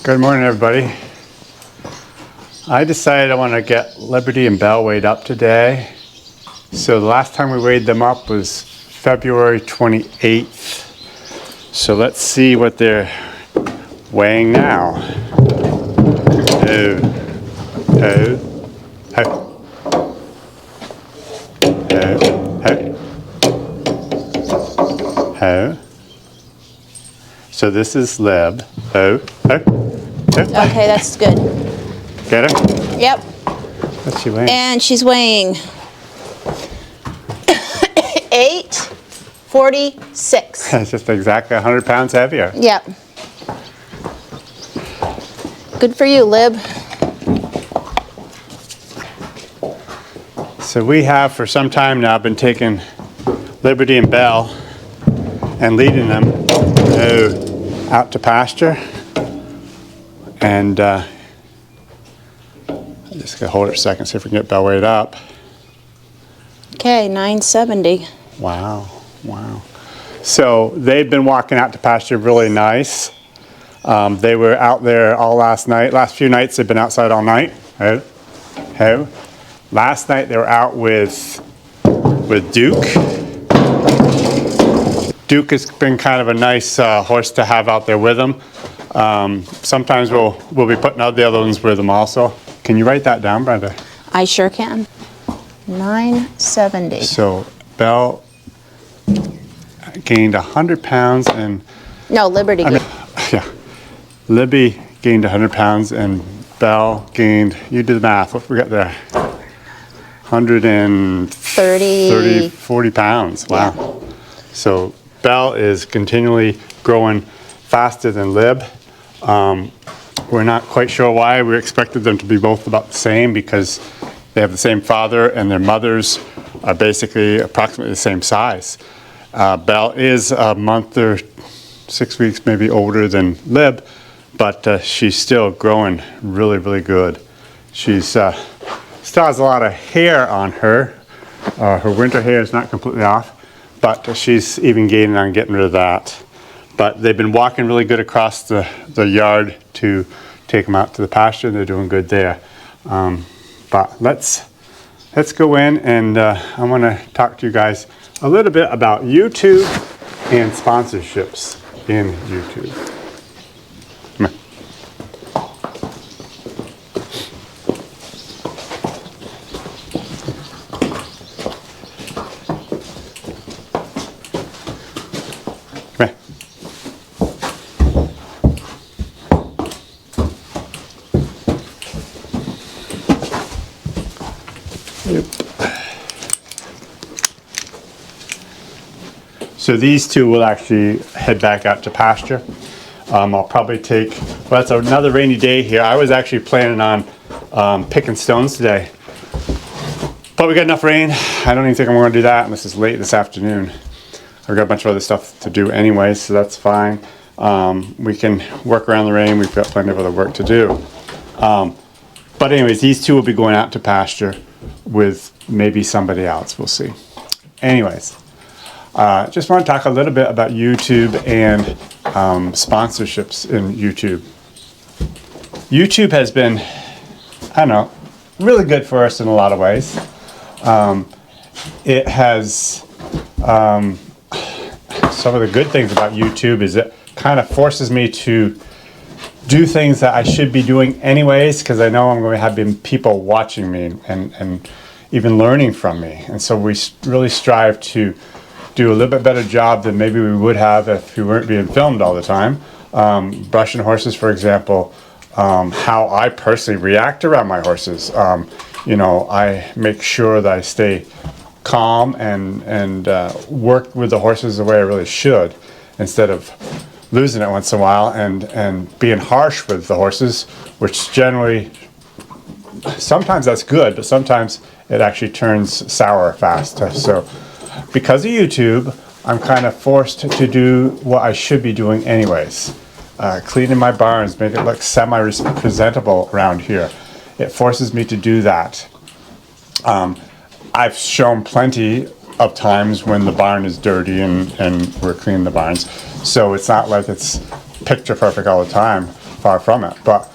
Good morning, everybody. I decided I want to get Liberty and Belle weighed up today. So the last time we weighed them up was February 28th. So let's see what they're weighing now. So this is Lib. Okay, that's good. Get her? Yep. What's she weighing? And she's weighing 846. That's just exactly 100 pounds heavier. Yep. Good for you, Lib. So we have for some time now been taking Liberty and Belle and leading them out to pasture. And I'm just gonna hold it a second, see if we can get Belle weighed up. Okay, 970. Wow. So they've been walking out to pasture really nice. They were out there all last night. Last few nights they've been outside all night. Last night they were out with Duke. Duke has been kind of a nice horse to have out there with them. Sometimes we'll be putting out the other ones with them also. Can you write that down, Brenda? I sure can. 970. So Belle gained 100 pounds and... No, Liberty. Yeah. Libby gained 100 pounds and Belle gained, you do the math, what we got there? 40 pounds. Wow. Yeah. So Belle is continually growing faster than Lib. We're not quite sure why. We expected them to be both about the same because they have the same father and their mothers are basically approximately the same size. Belle is a month or 6 weeks maybe older than Lib, but she's still growing really good. She's still has a lot of hair on her. Her winter hair is not completely off, but she's even gaining on getting rid of that. But they've been walking really good across the yard to take them out to the pasture, and they're doing good there. But let's go in, and I want to talk to you guys a little bit about YouTube and sponsorships in YouTube. Come here. Come here. Yep. So these two will actually head back out to pasture. I'll probably take, well, it's another rainy day here. I was actually planning on picking stones today, but we got enough rain. I don't even think I'm going to do that unless it's late this afternoon. I've got a bunch of other stuff to do anyway, so that's fine. We can work around the rain. We've got plenty of other work to do. But anyways, these two will be going out to pasture with maybe somebody else. We'll see. Anyways, just want to talk a little bit about YouTube and sponsorships in YouTube. YouTube has been, I don't know, really good for us in a lot of ways. It has, some of the good things about YouTube is it kind of forces me to do things that I should be doing anyways, because I know I'm going to have people watching me and even learning from me. And so we really strive to do a little bit better job than maybe we would have if we weren't being filmed all the time. Brushing horses, for example, how I personally react around my horses. You know, I make sure that I stay calm and work with the horses the way I really should, instead of losing it once in a while and being harsh with the horses, which generally, sometimes that's good, but sometimes it actually turns sour fast. So because of YouTube, I'm kind of forced to do what I should be doing anyways. Cleaning my barns, make it look semi-presentable around here. It forces me to do that. I've shown plenty of times when the barn is dirty and we're cleaning the barns. So it's not like it's picture perfect all the time. far from it. But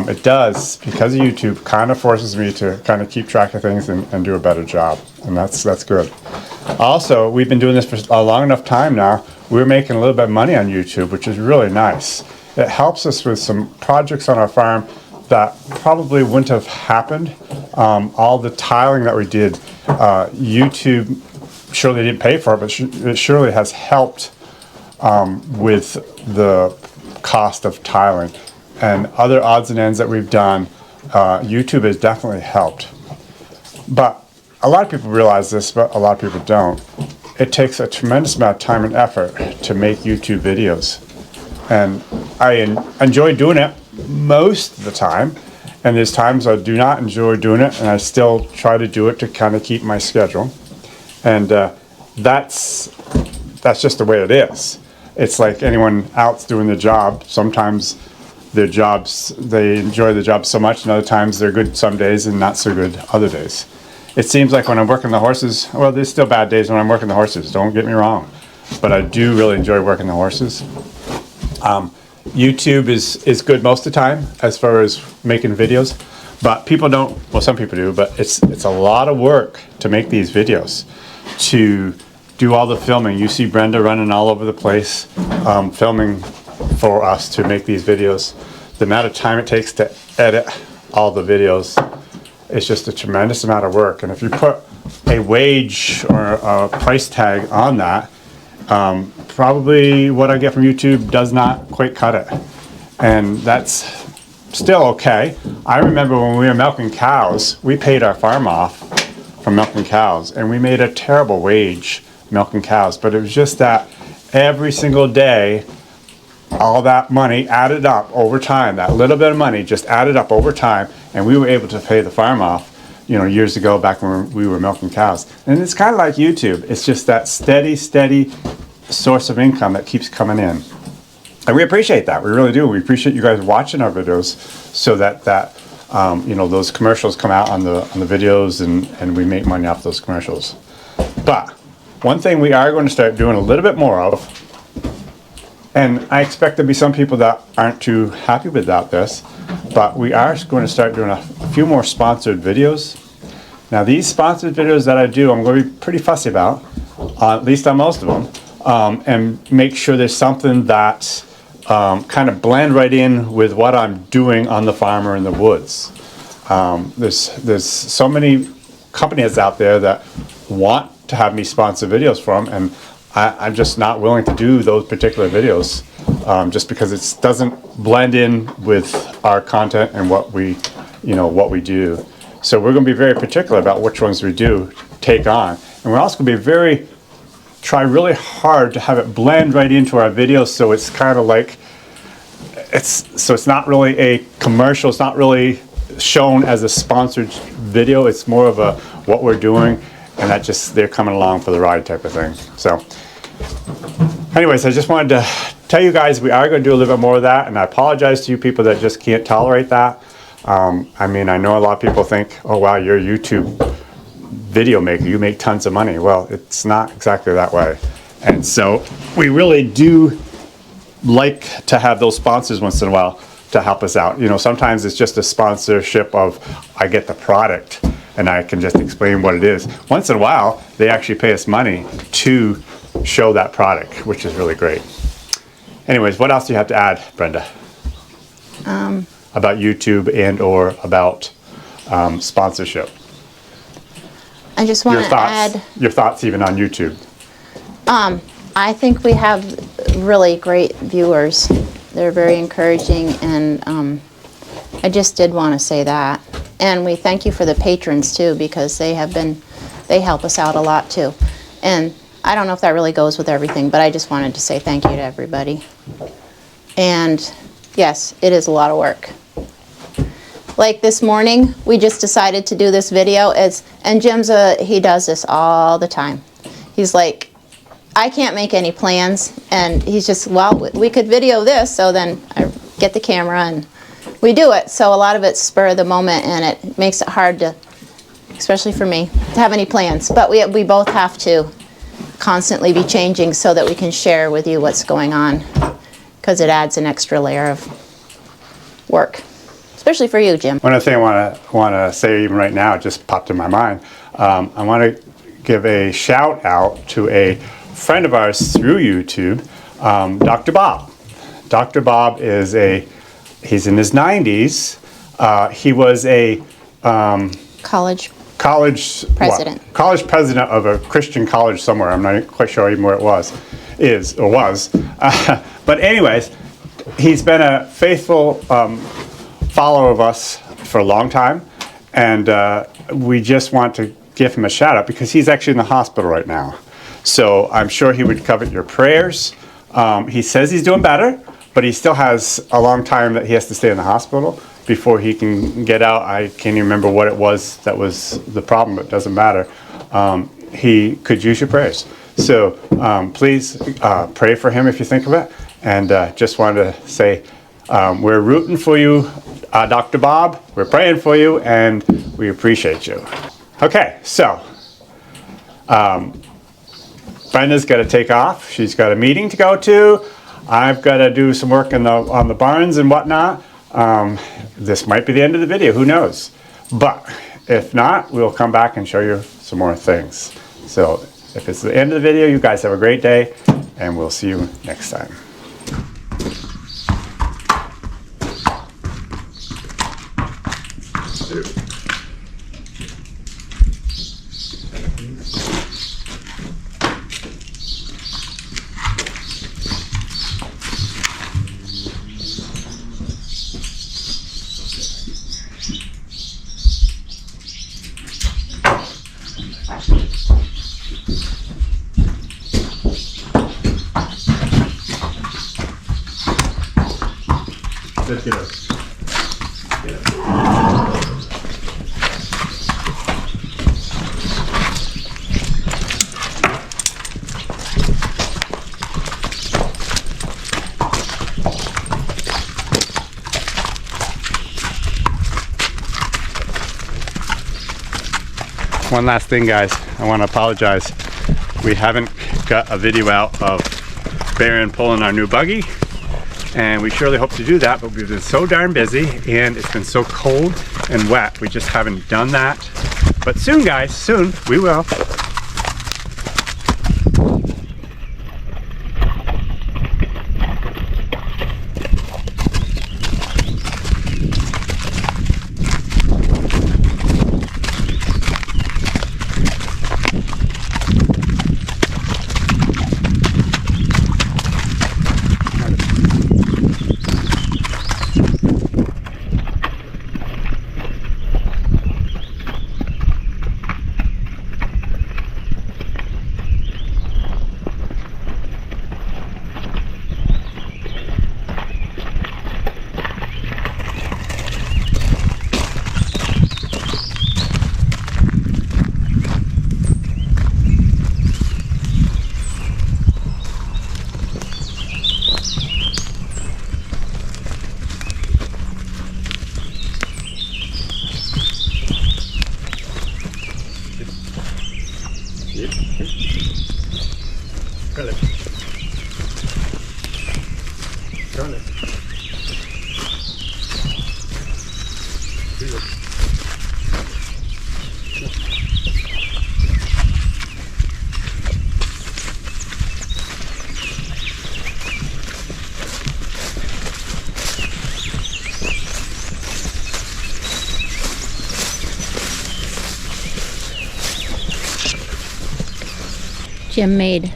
it does, because of YouTube, kind of forces me to kind of keep track of things and do a better job. And that's good. Also, we've been doing this for a long enough time now. We're making a little bit of money on YouTube, which is really nice. It helps us with some projects on our farm that probably wouldn't have happened. All the tiling that we did, YouTube surely didn't pay for it, but it surely has helped with the cost of tiling. And other odds and ends that we've done, YouTube has definitely helped. But a lot of people realize this, but a lot of people don't. It takes a tremendous amount of time and effort to make YouTube videos. And I enjoy doing it most of the time. And there's times I do not enjoy doing it, and I still try to do it to kind of keep my schedule. And that's just the way it is. It's like anyone else doing the job. Sometimes their jobs, they enjoy the job so much, and other times they're good some days and not so good other days. It seems like when I'm working the horses, well, there's still bad days when I'm working the horses, don't get me wrong. But I do really enjoy working the horses. YouTube is good most of the time as far as making videos, but people don't, well, some people do, but it's a lot of work to make these videos, to do all the filming. You see Brenda running all over the place, filming for us to make these videos. The amount of time it takes to edit all the videos, it's just a tremendous amount of work. And if you put a wage or a price tag on that, probably what I get from YouTube does not quite cut it. And that's still okay. I remember when we were milking cows, we paid our farm off from milking cows, and we made a terrible wage milking cows. But it was just that every single day, all that money added up over time. That little bit of money just added up over time, and we were able to pay the farm off, you know, years ago, back when we were milking cows. And it's kind of like YouTube. It's just that steady source of income that keeps coming in. And we appreciate that. We really do. We appreciate you guys watching our videos, so that you know, those commercials come out on the videos, and we make money off those commercials. But one thing we are going to start doing a little bit more of, and I expect there'll be some people that aren't too happy about this, but we are going to start doing a few more sponsored videos. Now, these sponsored videos that I do, I'm going to be pretty fussy about, at least on most of them, and make sure there's something that kind of blend right in with what I'm doing on the farm or in the woods. There's so many companies out there that want to have me sponsor videos from, and I'm just not willing to do those particular videos, just because it doesn't blend in with our content and what we do. So we're going to be very particular about which ones we do take on, and we're also going to be try really hard to have it blend right into our videos, so it's kind of like it's not really a commercial. It's not really shown as a sponsored video. It's more of a what we're doing, and that just they're coming along for the ride type of thing. So anyways, I just wanted to tell you guys we are going to do a little bit more of that, and I apologize to you people that just can't tolerate that. I mean, I know a lot of people think, oh wow, you're a YouTube video maker, you make tons of money. Well, it's not exactly that way. And so we really do like to have those sponsors once in a while to help us out. You know, sometimes it's just a sponsorship of I get the product and I can just explain what it is. Once in a while, they actually pay us money to show that product, which is really great. Anyways, what else do you have to add, Brenda? About YouTube and or about sponsorship? I just want to add your thoughts even on YouTube. I think we have really great viewers. They're very encouraging, and I just did want to say that. And we thank you for the patrons too, because they help us out a lot too. And I don't know if that really goes with everything, but I just wanted to say thank you to everybody. And yes, it is a lot of work. Like this morning, we just decided to do this video. And Jim's he does this all the time. He's like, I can't make any plans, and he's just, well, we could video this, so then I get the camera and we do it. So a lot of it's spur of the moment, and it makes it hard to, especially for me, to have any plans. But we both have to constantly be changing so that we can share with you what's going on, because it adds an extra layer of work, especially for you, Jim. One other thing I want to say even right now, it just popped in my mind. I want to give a shout out to a friend of ours through YouTube, Dr. Bob. Dr. Bob is he's in his 90s. He was a College president. College president of a Christian college somewhere. I'm not quite sure even where it was. But anyways, he's been a faithful follower of us for a long time, and we just want to give him a shout out because he's actually in the hospital right now. So I'm sure he would covet your prayers. He says he's doing better, but he still has a long time that he has to stay in the hospital before he can get out. I can't even remember what it was that was the problem, but it doesn't matter. He could use your prayers. So please pray for him if you think of it. And just wanted to say we're rooting for you, Dr. Bob. We're praying for you, and we appreciate you. Okay, so Brenda's got to take off. She's got a meeting to go to. I've got to do some work on the barns and whatnot. This might be the end of the video. Who knows? But if not, we'll come back and show you some more things. So if it's the end of the video, you guys have a great day, and we'll see you next time. Let's get up. One last thing, guys. I want to apologize. We haven't got a video out of Baron pulling our new buggy, and we surely hope to do that, but we've been so darn busy and it's been so cold and wet, we just haven't done that. But soon, guys, soon we will. Jim made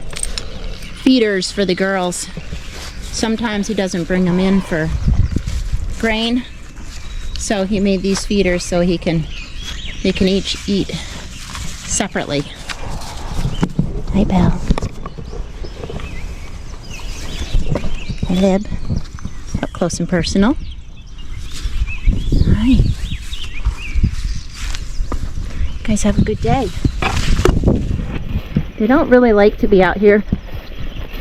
feeders for the girls. Sometimes he doesn't bring them in for grain, so he made these feeders so they can each eat separately. Hi, Belle. Hi, Lib. Up close and personal. Hi. You guys have a good day. They don't really like to be out here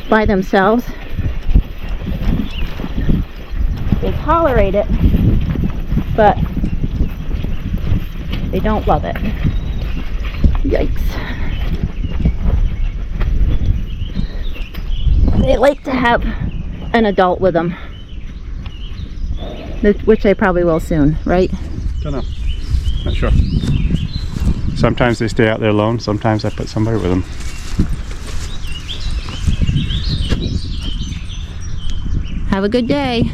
by themselves. They tolerate it, but they don't love it. Yikes. They like to have an adult with them. which they probably will soon, right? Don't know. Not sure. Sometimes they stay out there alone. Sometimes I put somebody with them. Have a good day.